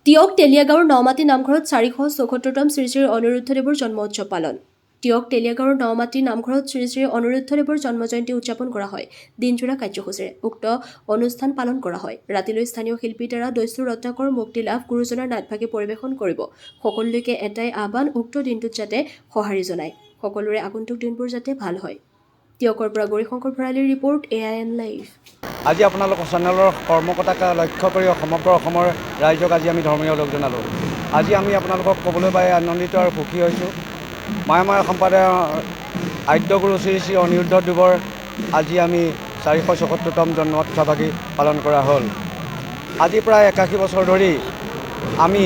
টিয়ক তেলিয়াগাঁৱৰ নমাটি নামঘৰত 474তম শ্ৰী শ্ৰী অনিৰুদ্ধদেৱৰ জন্ম উৎসৱ পালন। টিয়ক তেলিয়াগাঁৱৰ নমাটি নামঘৰত শ্ৰী শ্ৰী অনিৰুদ্ধদেৱৰ জন্ম জয়ন্তী উদযাপন কৰা হয়। দিনজোৰা কাৰ্যসূচীৰে উক্ত অনুষ্ঠান পালন কৰা হয়। ৰাতিলৈ স্থানীয় শিল্পীৰ দ্বাৰা দস্যু ৰত্নাকৰ মুক্তি লাভ গুৰুজনাৰ নাটভাগী পৰিৱেশন কৰিব। সকলোলৈকে এটাই আহ্বান, উক্ত দিনটোত যাতে সঁহাৰি জনায়, সকলোৰে আগন্তুক দিনবোৰ যাতে ভাল হয়। টিয়কৰ পৰা গৌৰীশংকৰ ভৰালীৰ ৰিপৰ্ট, AIN লাইভ। আজি আপোনালোকৰ চেনেলৰ কৰ্মকৰ্তাক লক্ষ্য কৰি সমগ্ৰ অসমৰ ৰাইজক আজি আমি ধৰ্মীয় লগ জনালোঁ। আজি আমি আপোনালোকক ক'বলৈ পাই আনন্দিত আৰু সুখী হৈছোঁ। মায়ামাৰ সম্প্ৰদায়ৰ আদ্যগুৰু শ্ৰী শ্ৰী অনিৰুদ্ধদেৱৰ আজি আমি 474তম জন্মোৎসৱভাগী পালন কৰা হ'ল। আজি প্ৰায় 81 বছৰ ধৰি আমি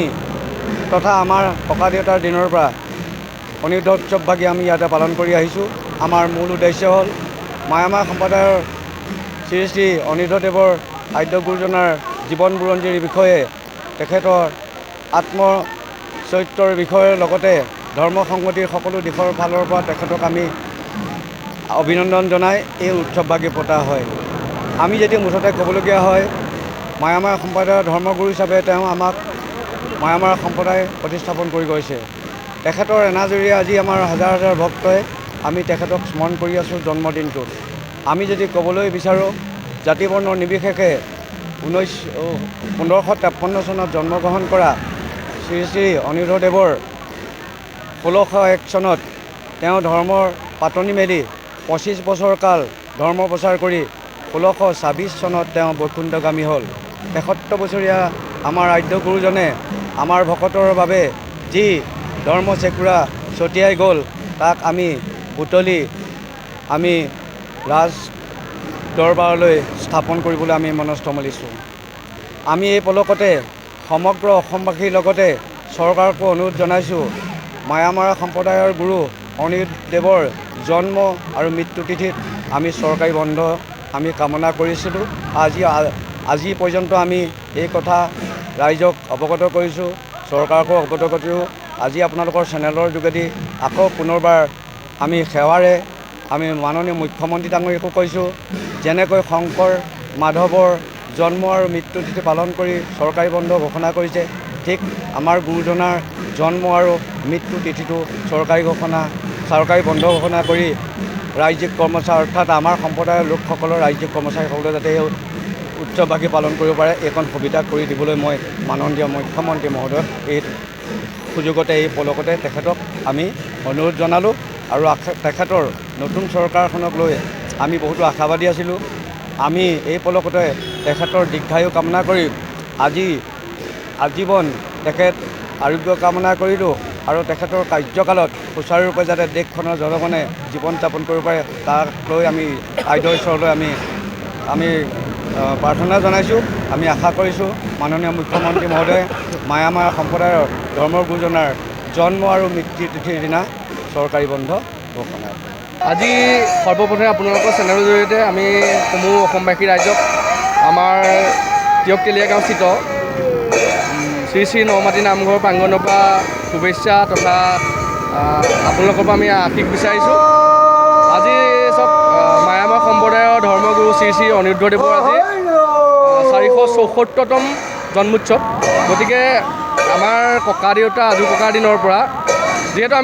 তথা আমাৰ ককা দেউতাৰ দিনৰ পৰা অনিৰুদ্ধ উৎসৱভাগী আমি ইয়াতে পালন কৰি আহিছোঁ। আমাৰ মূল উদ্দেশ্য হ'ল মায়ামাৰ সম্প্ৰদায়ৰ শ্ৰী শ্ৰী অনিৰুদ্ধদেৱৰ আদ্য গুৰুজনাৰ জীৱন বুৰঞ্জীৰ বিষয়ে, তেখেতৰ আত্মচৰিত্ৰৰ বিষয়ৰ লগতে ধৰ্ম সংগতিৰ সকলো দিশৰ ফালৰ পৰা তেখেতক আমি অভিনন্দন জনাই এই উৎসৱভাগী পতা হয়। আমি যদি মুঠতে ক'বলগীয়া হয়, মায়ামাৰ সম্প্ৰদায়ৰ ধৰ্মগুৰু হিচাপে তেওঁ আমাক মায়ামাৰ সম্প্ৰদায় প্ৰতিস্থাপন কৰি গৈছে। তেখেতৰ এনাজৰীয়ে আজি আমাৰ হাজাৰ হাজাৰ ভক্তই আমি তেখেতক স্মৰণ কৰি আছোঁ জন্মদিনটোত। আমি যদি ক'বলৈ বিচাৰোঁ, জাতি বৰ্ণ নিৰ্বিশেষে 1553 চনত জন্মগ্ৰহণ কৰা শ্ৰী শ্ৰী অনিৰুদ্ধদেৱৰ 1601 চনত তেওঁ ধৰ্মৰ পাতনি মেলি 25 বছৰ কাল ধৰ্ম প্ৰচাৰ কৰি 1626 চনত তেওঁ বৈকুণ্ঠগামী হ'ল। 71 বছৰীয়া আমাৰ আদ্য গুৰুজনে আমাৰ ভকতৰ বাবে যি ধৰ্ম চেকুৰা ছটিয়াই গ'ল, তাক আমি বুটলি আমি ৰাজ দৰবাৰলৈ স্থাপন কৰিবলৈ আমি মনস্থ মেলিছোঁ। আমি এই পলকতে সমগ্ৰ অসমবাসীৰ লগতে চৰকাৰকো অনুৰোধ জনাইছোঁ, মায়ামাৰ সম্প্ৰদায়ৰ গুৰু অনিৰুদ্ধদেৱৰ জন্ম আৰু মৃত্যু তিথিত আমি চৰকাৰী বন্ধ আমি কামনা কৰিছিলোঁ। আজি পৰ্যন্ত আমি এই কথা ৰাইজক অৱগত কৰিছোঁ, চৰকাৰকো অৱগত কৰিছোঁ। আজি আপোনালোকৰ চেনেলৰ যোগেদি আকৌ পুনৰবাৰ আমি সেৱাৰে আমি মাননীয় মুখ্যমন্ত্ৰী ডাঙৰীয়াকো কৈছোঁ, যেনেকৈ শংকৰ মাধৱৰ জন্ম আৰু মৃত্যু তিথি পালন কৰি চৰকাৰী বন্ধ ঘোষণা কৰিছে, ঠিক আমাৰ গুৰুজনাৰ জন্ম আৰু মৃত্যু তিথিটো চৰকাৰী বন্ধ ঘোষণা কৰি ৰাজ্যিক কৰ্মচাৰী অৰ্থাৎ আমাৰ সম্প্ৰদায়ৰ লোকসকলৰ ৰাজ্যিক কৰ্মচাৰীসকলে যাতে এই উৎসৱভাগী পালন কৰিব পাৰে, এইখন সুবিধা কৰি দিবলৈ মই মাননীয় মুখ্যমন্ত্ৰী মহোদয়ক এই সুযোগতে এই পলকতে তেখেতক আমি অনুৰোধ জনালোঁ। আৰু তেখেতৰ নতুন চৰকাৰখনক লৈ আমি বহুতো আশাবাদী আছিলোঁ। আমি এই পলকতে তেখেতৰ দীৰ্ঘায়ু কামনা কৰি আজীৱন তেখেত আৰোগ্য কামনা কৰিলোঁ আৰু তেখেতৰ কাৰ্যকালত সুচাৰুৰূপে যাতে দেশখনৰ জনগণে জীৱন যাপন কৰিব পাৰে, তাক লৈ আমি আইদেউৰ ওচৰলৈ আমি প্ৰাৰ্থনা জনাইছোঁ। আমি আশা কৰিছোঁ মাননীয় মুখ্যমন্ত্ৰী মহোদয়ে মায়ামাৰ সম্প্ৰদায়ৰ ধৰ্মগুৰুজনাৰ জন্ম আৰু মৃত্যু তিথিৰ দিনা চৰকাৰী বন্ধ ঘোষণা। আজি সৰ্বপ্ৰথমে আপোনালোকৰ চেনেলৰ জৰিয়তে আমি সমূহ অসমবাসী ৰাইজক আমাৰ টিয়ক তেলিয়াগাঁও স্থিত শ্ৰী শ্ৰী নমাটি নামঘৰ প্ৰাংগণৰ পৰা শুভেচ্ছা তথা আপোনালোকৰ পৰা আমি আশীষ বিচাৰিছোঁ। আজি চব মায়ামাৰ সম্প্ৰদায়ৰ ধৰ্মগুৰু শ্ৰী শ্ৰী অনিৰুদ্ধদেৱৰ আজি 474তম জন্মোৎসৱ। গতিকে আমাৰ ককা দেউতা আজো ককাৰ দিনৰ পৰা যিহেতু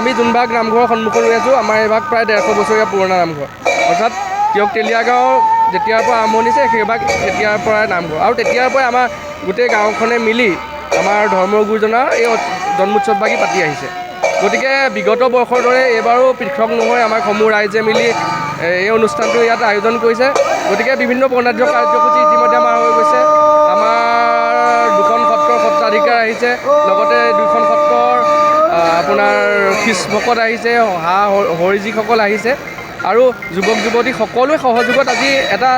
আমি যোনভাগ নামঘৰৰ সন্মুখত ৰৈ আছোঁ, আমাৰ এইভাগ প্ৰায় 150 বছৰীয়া পুৰণা নামঘৰ, অৰ্থাৎ টিয়ক তেলিয়াগাঁও যেতিয়াৰ পৰা আৰম্ভণি হৈছে সেইভাগ তেতিয়াৰ পৰাই নামঘৰ, আৰু তেতিয়াৰ পৰাই আমাৰ গোটেই গাঁওখনে মিলি আমাৰ ধৰ্মগুৰুজনাৰ এই জন্মোৎসৱভাগী পাতি আহিছে। গতিকে বিগত বৰ্ষৰ দৰে এইবাৰো পৃথক নহয়, আমাৰ সমূহ ৰাইজে মিলি এই অনুষ্ঠানটো ইয়াত আয়োজন কৰিছে। গতিকে বিভিন্ন বৰ্ণাঢ্য কাৰ্যসূচী ইতিমধ্যে আমাৰ হৈ গৈছে। আমাৰ 2খন সত্ৰৰ সত্ৰাধিকাৰ আহিছে, লগতে 2খন সত্ৰৰ আপোনাৰ খ্ৰীষ্ট ভকত আহিছে, হৰিজীসকল আহিছে, আৰু যুৱক যুৱতী সকলোৱে সহযোগত আজি এটা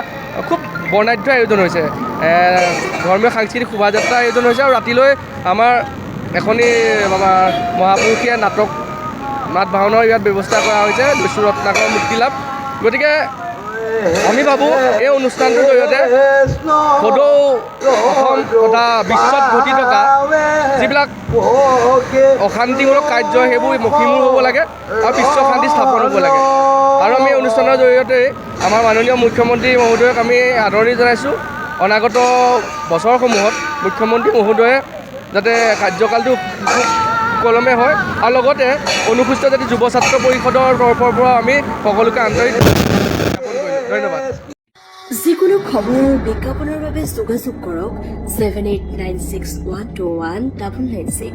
খুব বৰ্ণাঢ্য আয়োজন হৈছে। ধৰ্মীয় সাংস্কৃতিক শোভাযাত্ৰা আয়োজন হৈছে, আৰু ৰাতিলৈ আমাৰ এখনি আমাৰ মহাপুৰুষীয়া নাট ভাওনাৰ ইয়াত ব্যৱস্থা কৰা হৈছে, দস্যু ৰত্নাকৰ মুক্তি লাভ। গতিকে আমি ভাবোঁ এই অনুষ্ঠানটোৰ জৰিয়তে সদৌ অসম তথা বিশ্বত ঘটি থকা যিবিলাক অশান্তিমূলক কাৰ্য সেইবোৰ মষিমূৰ হ'ব লাগে আৰু বিশ্ব শান্তি স্থাপন হ'ব লাগে। আৰু আমি এই অনুষ্ঠানৰ জৰিয়তে আমাৰ মাননীয় মুখ্যমন্ত্ৰী মহোদয়ক আমি আদৰণি জনাইছোঁ। অনাগত বছৰসমূহত মুখ্যমন্ত্ৰী মহোদয়ে যাতে কাৰ্যকালটো সুকলমে হয় আৰু লগতে অনুসূচিত জাতি যুৱ ছাত্ৰ পৰিষদৰ তৰফৰ পৰা আমি সকলোকে আন্তৰিক জ্ঞাপন কৰিলোঁ। ধন্যবাদ। যিকোনো খবৰ আৰু বিজ্ঞাপনৰ বাবে যোগাযোগ কৰক 7896121996